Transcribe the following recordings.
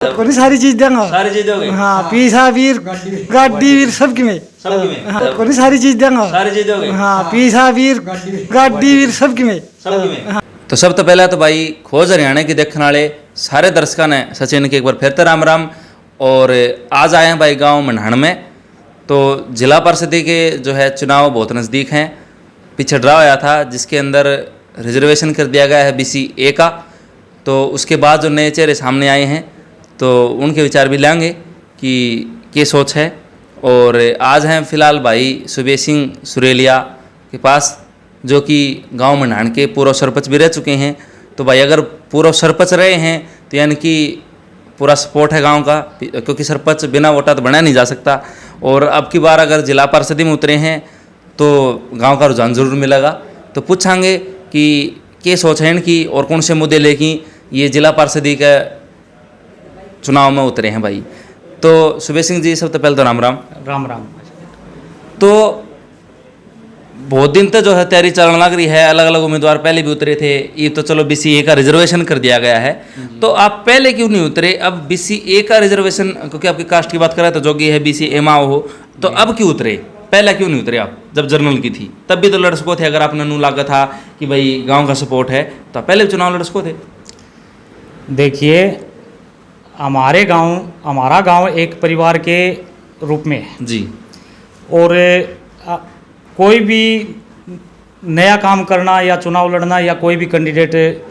कोई सारी चीज देंगे सारी चीज दोगे हाँ पीसा वीर गाड़ी वीर सबकी में सबकी में हाँ, कोई सारी चीज देंगे सारी चीज दोगे हाँ पीसा वीर गाड़ी वीर सबकी में सबकी में। तो सब तो पहला तो भाई खोज हरियाणा की देखने वाले सारे दर्शकों ने सचिन के एक बार फिर तो राम राम। और आज आए हैं भाई गांव मनाहण में। तो जिला परिषद के जो है चुनाव बहुत नज़दीक हैं। पीछे ड्रा होया था जिसके अंदर रिजर्वेशन कर दिया गया है BC A का। तो उसके बाद जो नए चेहरे सामने आए हैं तो उनके विचार भी लेंगे कि क्या सोच है। और आज हैं फिलहाल भाई सुबेश सिंह सुरेलिया के पास जो कि गांव मनाहण के पूर्व सरपंच भी रह चुके हैं। तो भाई अगर पूर्व सरपंच रहे हैं तो यानी कि पूरा सपोर्ट है गांव का, क्योंकि सरपंच बिना वोटा तो बनाया नहीं जा सकता। और अब की बार अगर जिला परिषद में उतरे हैं तो गांव का रुझान जरूर मिलेगा। तो पूछांगे कि क्या सोच है इनकी और कौन से मुद्दे लेके ये जिला परिषद के चुनाव में उतरे हैं भाई। तो सुबेश सिंह जी सबसे पहले तो राम राम। राम राम। तो बहुत दिन तक जो है तैयारी चलने लग रही है, अलग अलग उम्मीदवार पहले भी उतरे थे। ये तो चलो BC A का रिजर्वेशन कर दिया गया है, तो आप पहले क्यों नहीं उतरे? अब BC A का रिजर्वेशन, क्योंकि आपकी कास्ट की बात करें तो जोगी है BC A माओ हो, तो अब क्यों उतरे? पहले क्यों नहीं उतरे आप जब जर्नल की थी? तब भी तो लड़ सको थे। अगर आपने नू लागा था कि भाई गाँव का सपोर्ट है तो पहले भी चुनाव लड़ सको थे। देखिए, हमारा गांव एक परिवार के रूप में है जी। और कोई भी नया काम करना या चुनाव लड़ना या कोई भी कैंडिडेट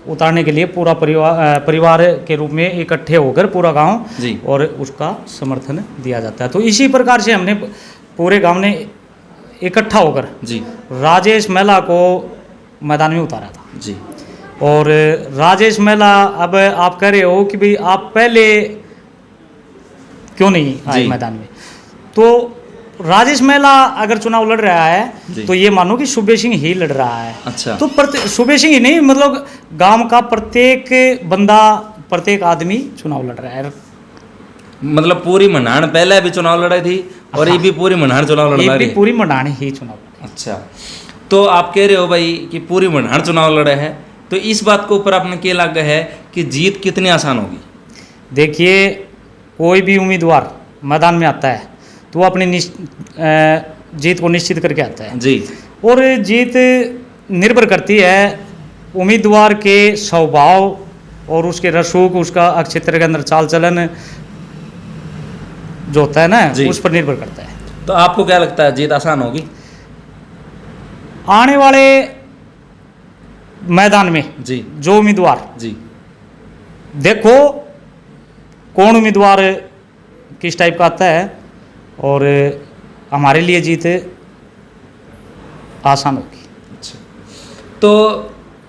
उतारने के लिए पूरा परिवार के रूप में इकट्ठे होकर पूरा गांव जी और उसका समर्थन दिया जाता है। तो इसी प्रकार से हमने पूरे गांव ने इकट्ठा होकर जी राजेश महिला को मैदान में उतारा था जी। और राजेश महिला, अब आप कह रहे हो कि भाई आप पहले क्यों नहीं आए मैदान में, तो राजेश महिला अगर चुनाव लड़ रहा है तो ये मानो कि सुबेश सिंह ही लड़ रहा है। अच्छा। तो सुबेश सिंह ही नहीं, मतलब गांव का प्रत्येक बंदा, प्रत्येक आदमी चुनाव लड़ रहा है। मतलब पूरी मनाहण पहले भी चुनाव लड़ी थी और ये भी पूरी मनाहण चुनाव लड़ रही है। पूरी मनाहण ही चुनाव लड़। अच्छा, तो आप कह रहे हो भाई कि पूरी मनाहण चुनाव लड़े है, तो इस बात के ऊपर आपने क्या लगा है कि जीत कितनी आसान होगी? देखिए, कोई भी उम्मीदवार मैदान में आता है तो वो अपनी जीत को निश्चित करके आता है जी। और जीत निर्भर करती है उम्मीदवार के स्वभाव और उसके रसूख, उसका क्षेत्र के अंदर चाल चलन जो होता है ना, उस पर निर्भर करता है। तो आपको क्या लगता है जीत आसान होगी आने वाले मैदान में? जी। जो उम्मीदवार, जी, देखो कौन उम्मीदवार किस टाइप का आता है, और हमारे लिए जीत आसान होगी। अच्छा, तो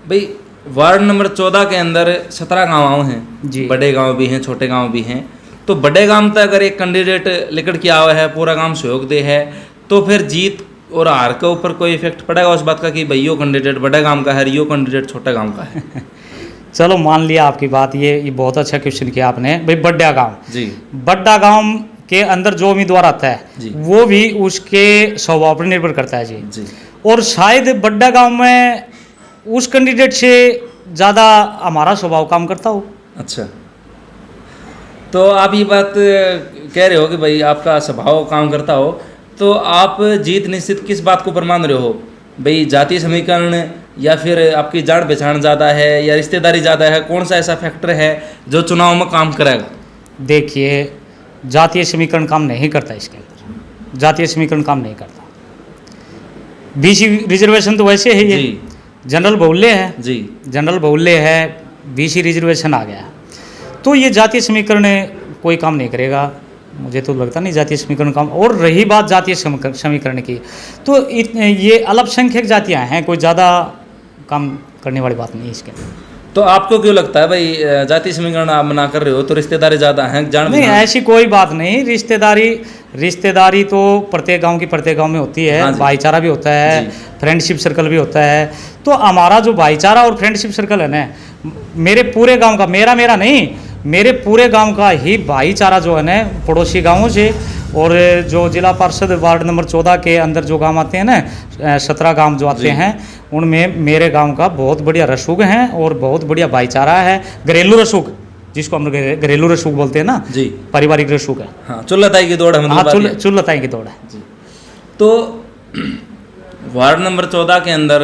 भाई वार्ड नंबर 14 के अंदर 17 गाँव हैं जी। बड़े गांव भी हैं, छोटे गांव भी हैं। तो बड़े गांव तक अगर एक कैंडिडेट लेकर के आया है, पूरा गांव सहयोग दे है, तो फिर जीत और हार के ऊपर कोई इफेक्ट पड़ेगा उस बात का कि भाई यो कैंडिडेट बड़े गांव का है, यो कैंडिडेट छोटे गांव का है? चलो मान लिया आपकी बात, ये बहुत अच्छा क्वेश्चन किया आपने। भाई बड्डा गांव जी, बड्डा गांव के अंदर जो उम्मीदवार आता है वो भी उसके स्वभाव पर निर्भर करता है जी। और शायद बड्डा गांव में उस कैंडिडेट से ज़्यादा हमारा स्वभाव काम करता हो। अच्छा, तो आप ये बात कह रहे हो कि भाई आपका स्वभाव काम करता हो, तो आप जीत निश्चित किस बात को मान रहे हो? भाई जातीय समीकरण, या फिर आपकी जान पहचान ज़्यादा है, या रिश्तेदारी ज़्यादा है? कौन सा ऐसा फैक्टर है जो चुनाव में काम करेगा? देखिए, जातीय समीकरण काम नहीं करता इसके अंदर, जातीय समीकरण काम नहीं करता। BC रिजर्वेशन तो वैसे है, ये जनरल बहुल्य है जी, जनरल बहुल्य है, BC रिजर्वेशन आ गया, तो ये जातीय समीकरण कोई काम नहीं करेगा, मुझे तो लगता नहीं जातीय समीकरण काम। और रही बात जातीय समीकरण की, तो ये अल्पसंख्यक जातियाँ हैं, कोई ज़्यादा काम करने वाली बात नहीं इसके अंदर। तो आपको क्यों लगता है भाई जातीय समीकरण आप मना कर रहे हो तो रिश्तेदारी ज़्यादा हैं? जान नहीं, ऐसी कोई बात नहीं। रिश्तेदारी तो प्रत्येक गांव की प्रत्येक गांव में होती है। भाईचारा भी होता है, फ्रेंडशिप सर्कल भी होता है। तो हमारा जो भाईचारा और फ्रेंडशिप सर्कल है ना, मेरे पूरे गांव का, मेरा नहीं, मेरे पूरे गांव का ही भाईचारा जो है ना, पड़ोसी गांवों से, और जो जिला परिषद वार्ड नंबर 14 के अंदर जो गांव आते हैं ना, 17 गांव जो आते हैं, उनमें मेरे गांव का बहुत बढ़िया रसूख हैं और बहुत बढ़िया भाईचारा है, घरेलू रसूख जिसको हम घरेलू रसूख बोलते हैं ना जी, पारिवारिक रसूख है। हाँ, चुल्लताई की दौड़ है, हाँ, मतलब चुल्लताई की दौड़ है। जी। तो वार्ड नंबर 14 के अंदर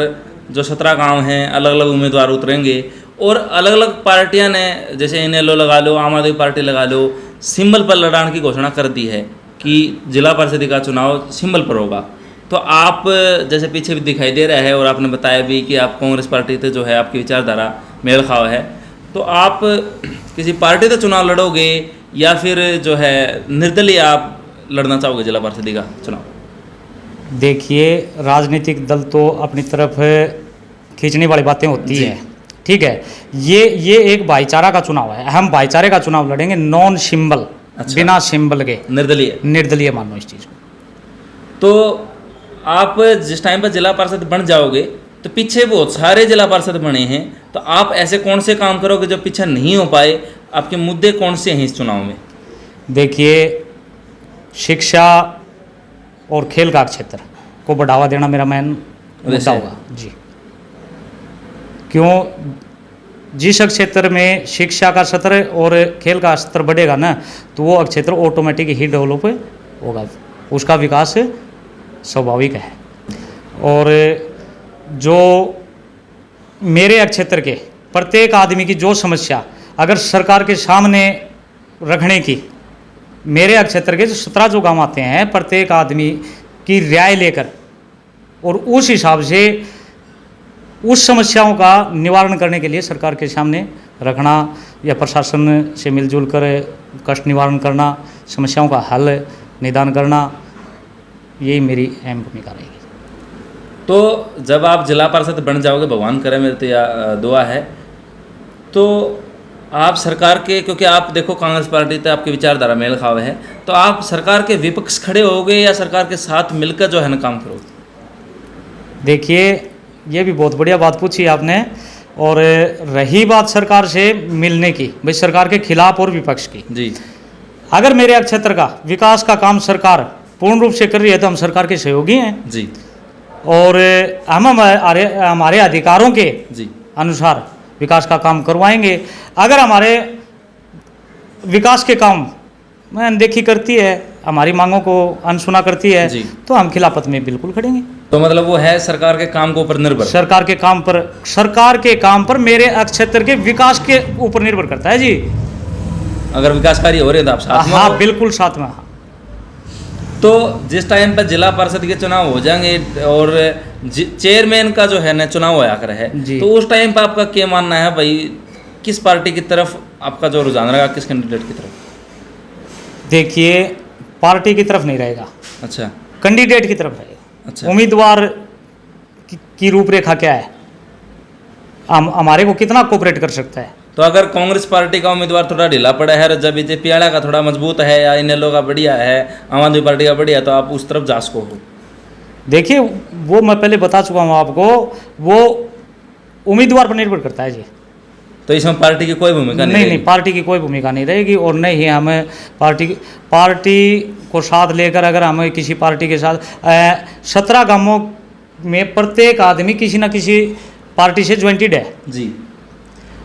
जो 17 गांव हैं, अलग अलग उम्मीदवार उतरेंगे और अलग अलग पार्टियां ने, जैसे इनेलो लगा लो, आम आदमी पार्टी लगा लो, सिंबल पर लड़ाने की घोषणा कर दी है कि जिला परिषद का चुनाव सिंबल पर होगा। तो आप जैसे पीछे भी दिखाई दे रहा है और आपने बताया भी कि आप कांग्रेस पार्टी से जो है आपकी विचारधारा मेल खाव है, तो आप किसी पार्टी से चुनाव लड़ोगे या फिर जो है निर्दलीय आप लड़ना चाहोगे जिला परिषद का चुनाव? देखिए, राजनीतिक दल तो अपनी तरफ खींचने वाली बातें होती जी। है, ठीक है। ये एक भाईचारा का चुनाव है, हम भाईचारे का चुनाव लड़ेंगे, नॉन सिंबल, अच्छा। बिना सिंबल के, निर्दलीय मानो इस चीज़ को। तो आप जिस टाइम पर जिला पार्षद बन जाओगे तो पीछे बहुत सारे जिला पार्षद बने हैं, तो आप ऐसे कौन से काम करोगे जो पीछे नहीं हो पाए? आपके मुद्दे कौन से हैं इस चुनाव में? देखिए, शिक्षा और खेल का क्षेत्र को बढ़ावा देना मेरा मेन मुद्दा होगा जी। क्यों? जिस क्षेत्र में शिक्षा का स्तर और खेल का स्तर बढ़ेगा ना, तो वो क्षेत्र ऑटोमेटिक ही डेवलप होगा, उसका विकास स्वाभाविक है। और जो मेरे क्षेत्र के प्रत्येक आदमी की जो समस्या अगर सरकार के सामने रखने की, मेरे क्षेत्र के जो 17 जो गाँव आते हैं, प्रत्येक आदमी की राय लेकर और उस हिसाब से उस समस्याओं का निवारण करने के लिए सरकार के सामने रखना या प्रशासन से मिलजुल कर कष्ट निवारण करना, समस्याओं का हल निदान करना, यही मेरी अहम भूमिका रहेगी। तो जब आप जिला पार्षद बन जाओगे, भगवान करे, मेरी तो यह दुआ है, तो आप सरकार के, क्योंकि आप देखो कांग्रेस पार्टी तो आपकी विचारधारा मेल खाव है, तो आप सरकार के विपक्ष खड़े होगे या सरकार के साथ मिलकर जो है ना काम करोगे? देखिए, ये भी बहुत बढ़िया बात पूछी आपने। और रही बात सरकार से मिलने की, भाई सरकार के खिलाफ और विपक्ष की जी, अगर मेरे क्षेत्र का विकास का काम सरकार पूर्ण रूप से कर रही है तो हम सरकार के सहयोगी हैं जी, और हम हमारे अधिकारों के जी अनुसार विकास का काम करवाएंगे। अगर हमारे विकास के काम में अनदेखी करती है, हमारी मांगों को अनसुना करती है, तो हम खिलाफत में बिल्कुल खड़ेंगे। तो मतलब वो है सरकार के काम के ऊपर निर्भर, सरकार के काम पर मेरे क्षेत्र के विकास के ऊपर निर्भर करता है जी। अगर विकास कार्य हो रहे हैं तो आप साथ में? हाँ, बिल्कुल साथ में। हाँ। तो जिस टाइम पर जिला परिषद के चुनाव हो जाएंगे और चेयरमैन का जो है ना चुनाव होया कर है, तो उस टाइम पर आपका क्या मानना है भाई, किस पार्टी की तरफ आपका जो रुझान रहेगा, किस कैंडिडेट की तरफ? देखिए, पार्टी की तरफ नहीं रहेगा, अच्छा, कैंडिडेट की तरफ रहेगा। अच्छा, उम्मीदवार की रूपरेखा क्या है, हमारे को कितना कोऑपरेट कर सकता है। तो अगर कांग्रेस पार्टी का उम्मीदवार थोड़ा ढीला पड़ा है, जब बीजेपी वाला का थोड़ा मजबूत है या इनेलो का बढ़िया है, आम आदमी पार्टी का बढ़िया, तो आप उस तरफ जा सको हो? देखिए, वो मैं पहले बता चुका हूँ आपको, वो उम्मीदवार पर निर्भर करता है जी। तो इसमें पार्टी की कोई भूमिका नहीं, पार्टी की कोई भूमिका नहीं रहेगी। और नहीं ही हमें पार्टी को साथ लेकर, अगर हमें किसी पार्टी के साथ 17 गांवों में प्रत्येक आदमी किसी न किसी पार्टी से ज्वाइंटेड है जी।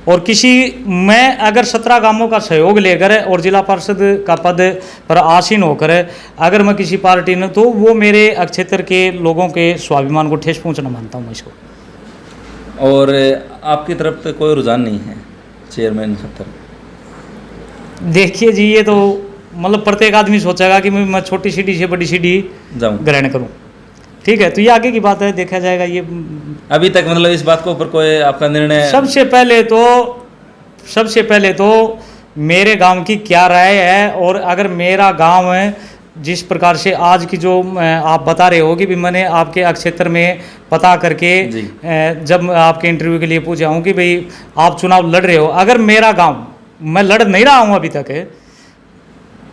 और मैं अगर 17 गांवों का सहयोग लेकर और जिला पार्षद का पद पर आसीन होकर अगर मैं किसी पार्टी ने, तो वो मेरे क्षेत्र के लोगों के स्वाभिमान को ठेस पहुंचना मानता हूँ मैं इसको। और आपकी तरफ तो कोई रुझान नहीं है चेयरमैन सब तरफ? देखिए जी, ये तो मतलब प्रत्येक आदमी सोचेगा कि मैं छोटी सीढ़ी से बड़ी सीढ़ी ग्रहण करूं, ठीक है। तो ये आगे की बात है, देखा जाएगा। ये अभी तक मतलब इस बात के ऊपर कोई आपका निर्णय? सबसे पहले तो मेरे गांव की क्या राय है, और अगर मेरा गांव है जिस प्रकार से आज की जो आप बता रहे हो कि भी मैंने आपके क्षेत्र में पता करके जब आपके इंटरव्यू के लिए पूछा हूँ कि भाई आप चुनाव लड़ रहे हो, अगर मेरा गांव, मैं लड़ नहीं रहा हूँ अभी तक,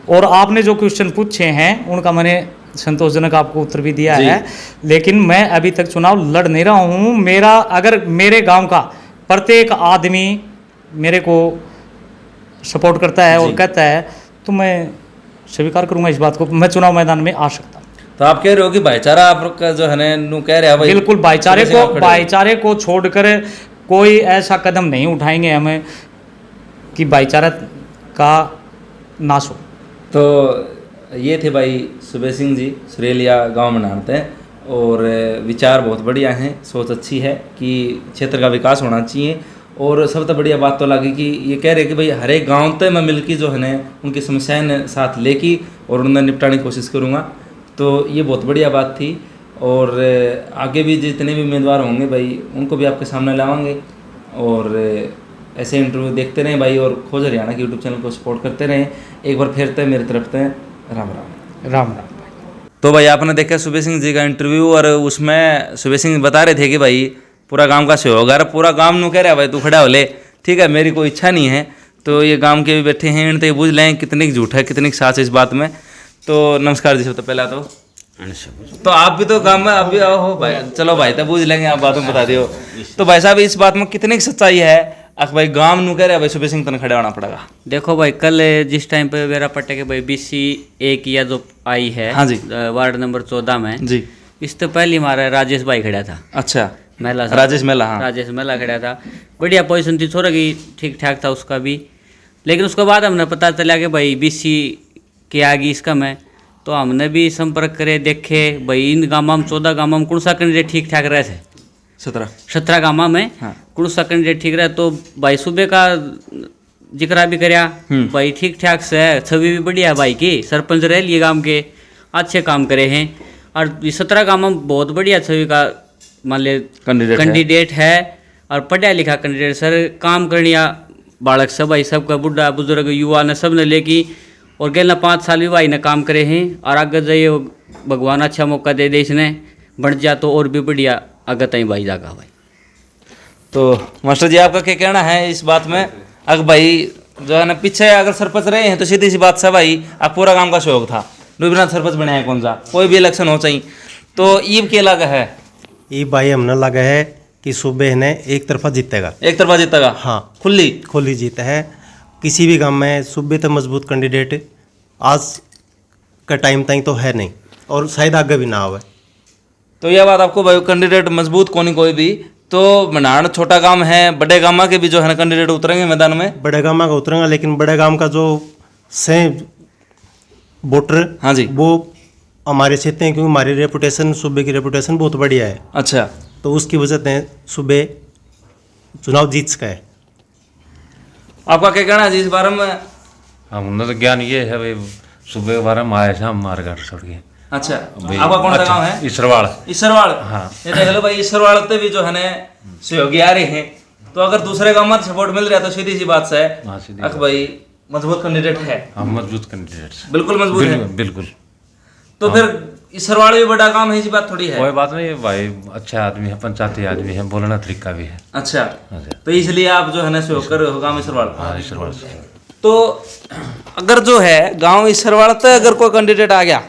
और आपने जो क्वेश्चन पूछे हैं उनका मैंने संतोषजनक आपको उत्तर भी दिया है, लेकिन मैं अभी तक चुनाव लड़ नहीं रहा हूँ। अगर मेरे गांव का प्रत्येक आदमी मेरे को सपोर्ट करता है और कहता है, तो मैं स्वीकार करूंगा इस बात को, मैं चुनाव मैदान में आ सकता हूँ। तो आप कह रहे हो कि भाईचारा आपका जो है ना कह रहे हैं भाई, बिल्कुल भाईचारे को छोड़कर कोई ऐसा कदम नहीं उठाएंगे हमें। कि भाईचारा का नाश हो। तो ये थे भाई सुबे सिंह जी, सुरेलिया गांव में नाते हैं, और विचार बहुत बढ़िया हैं, सोच अच्छी है कि क्षेत्र का विकास होना चाहिए। और सबसे बढ़िया बात तो लगी कि ये कह रहे कि भाई हर एक गाँव तक मैं मिलकर जो है ना उनकी समस्याएं साथ लेके और उन्हें निपटाने की कोशिश करूँगा। तो ये बहुत बढ़िया बात थी। और आगे भी जितने भी उम्मीदवार होंगे भाई उनको भी आपके सामने लाएंगे, और ऐसे इंटरव्यू देखते रहें भाई, और खोज हरियाणा के यूट्यूब चैनल को सपोर्ट करते रहें। एक बार फिर मेरी तरफ से राम राम। राम राम। तो भाई आपने देखा सुबे सिंह जी का इंटरव्यू, और उसमें सुबे सिंह बता रहे थे कि भाई पूरा गांव का सहयोग है, पूरा गांव नु कह रहा है भाई तू खड़ा हो ले, ठीक है, मेरी कोई इच्छा नहीं है। तो ये गांव के भी बैठे हैं, इनसे बुझ लें कितनी झूठ है कितनी साच है इस बात में। तो नमस्कार जी, सबसे पहला तो आप भी तो गांव में अभी आओ हो भाई, चलो भाई तब बुझ लेंगे, आप बातों में बता दियो। तो भाई साहब इस बात में कितनी सच्चाई है? भाई गांव नु कह रहा है भाई सुबे सिंह तन खड़ा होना पड़ेगा। देखो भाई कल जिस टाइम पे वेरा पट्टे के भाई BC 1 या जो आई है, हाँ जी, वार्ड नंबर 14 में जी, इससे पहले हमारा राजेश भाई खड़ा था। अच्छा, महिला राजेश महिला, हाँ राजेश महिला खड़ा था, बढ़िया पोजीशन थी, छोरा की ठीक ठाक था उसका भी। लेकिन उसके बाद हमने पता चला कि भाई BC के आगे इसका मैं, तो हमने भी संपर्क करे, देखे भाई इन गाँव में 14 गाँव में कौन सा कैंडिडेट ठीक ठाक रहे थे, 17 गाँव में कौन सा कैंडिडेट ठीक रहा। तो भाई सुबह का जिक्र भी कराया, भाई ठीक ठाक से छवि भी बढ़िया है भाई की, सरपंच रह लिए गांव के, अच्छे काम करे हैं। और 17 गाँव में बहुत बढ़िया छवि का मान ले कैंडिडेट है, और पढ़ा लिखा कैंडिडेट सर, काम करनिया बालक सब भाई सबका, बुढ़ा बुजुर्ग युवा ने सब ने लेके, और गेलना 5 साल भी भाई ने काम करे हैं। और आगे जाइए भगवान अच्छा मौका दे दे, इसने बढ़ जा तो और भी बढ़िया आगे तई भाई जागा भाई। तो मास्टर जी आपका क्या कहना है इस बात में? अगर भाई जो है ना पीछे अगर सरपंच रहे हैं तो सीधी सी बात से भाई अब पूरा गांव का शौक था, रूबीनाथ सरपंच बने हैं, कौन सा कोई भी इलेक्शन हो चाहिए, तो ईब के लगा है ये भाई हमने लगा है कि सुबह ने एक तरफा जीतेगा, एक तरफा जीतेगा, हाँ खुली जीत है। किसी भी गांव में सुबह तो मजबूत कैंडिडेट आज का टाइम तक तो है नहीं, और शायद आगे भी ना आवे। तो यह बात आपको भाई कैंडिडेट मजबूत कोई भी, तो मनाड़ छोटा गांव है, बड़े गांव के भी जो है ना कैंडिडेट उतरेंगे मैदान में, बड़े गांव का उतरेंगे, लेकिन बड़े गांव का जो से वोटर, हाँ जी, वो हमारे क्षेत्र हैं, क्योंकि हमारी रेपुटेशन, सुबह की रेपुटेशन बहुत बढ़िया है। अच्छा, तो उसकी वजह से सुबह चुनाव जीत सका है। आपका क्या कहना है जी इस बारे में? हमने तो ज्ञान ये है भाई सुबह के बारे में आए थे हम मार्केट छोड़ के। अच्छा, आपका कौन सा गांव है? इसरवाड़। इसरवाड़, हाँ। ये देख लो भाई, इसरवाड़ ते भी जो है ना सहयोगी आ रहे हैं, तो अगर दूसरे गांव में सपोर्ट मिल रहा है तो सीधी सी बात है भाई मजबूत कैंडिडेट है। हाँ, मजबूत कैंडिडेट, बिल्कुल मजबूत है, बिल्कुल। तो फिर इसरवाड़ भी बड़ा काम है, इसी बात थोड़ी है, कोई बात नहीं भाई, अच्छा आदमी है, पंचायती आदमी है, बोलना तरीका भी है। अच्छा, तो इसलिए आप जो है ना सहयोग कर रहे हो गाँव इसरवाड़। हाँ, इसरवाड़। तो अगर जो है गाँव इसरवाड़ तक अगर कोई कैंडिडेट आ गया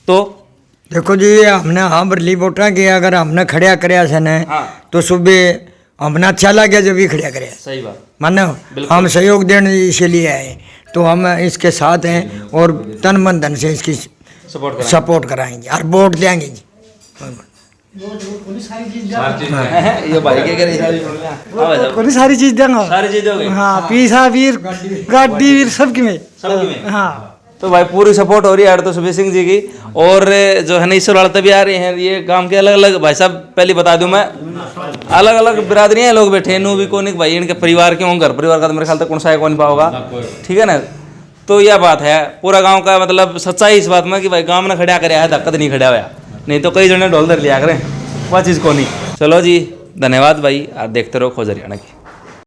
तो देखो जी, हमने हाँ बरली वोटा किया, अगर हमने खड़िया कराया से ने, तो सुबह हमने अच्छा लगे जो भी खड़िया कराया, सही बात मानो हम सहयोग देने इसीलिए आए, तो हम इसके साथ हैं और तन मन धन से इसकी सपोर्ट कराएंगे और वोट देंगे जी। ये भाई के करे सारी चीज देंगे, सारी चीज हो गई, हाँ, पीसा वीर गाड़ी वीर सबकी में, हाँ। तो भाई पूरी सपोर्ट हो रही है तो सुबह सिंह जी की, और जो है ना इसरवाड़ तभी आ रहे हैं, ये गांव के अलग अलग भाई साहब, पहले बता दूं मैं, अलग अलग बिरादरियाँ लोग बैठे हैं, नू भी कौन भाई इनके परिवार के होंगे, घर परिवार का तो मेरे ख्याल तक कौन सा है कौन पाओगा, ठीक है ना। तो यह बात है पूरा गांव का मतलब सच्चाई इस बात में कि भाई गांव ने खड़ा कराया है, धक्कत नहीं खड़ा हुआ, नहीं तो कई जने ढोल धर लिया करें, वह चीज़ को नहीं। चलो जी, धन्यवाद भाई, आप देखते रहो खोज हरियाणा की।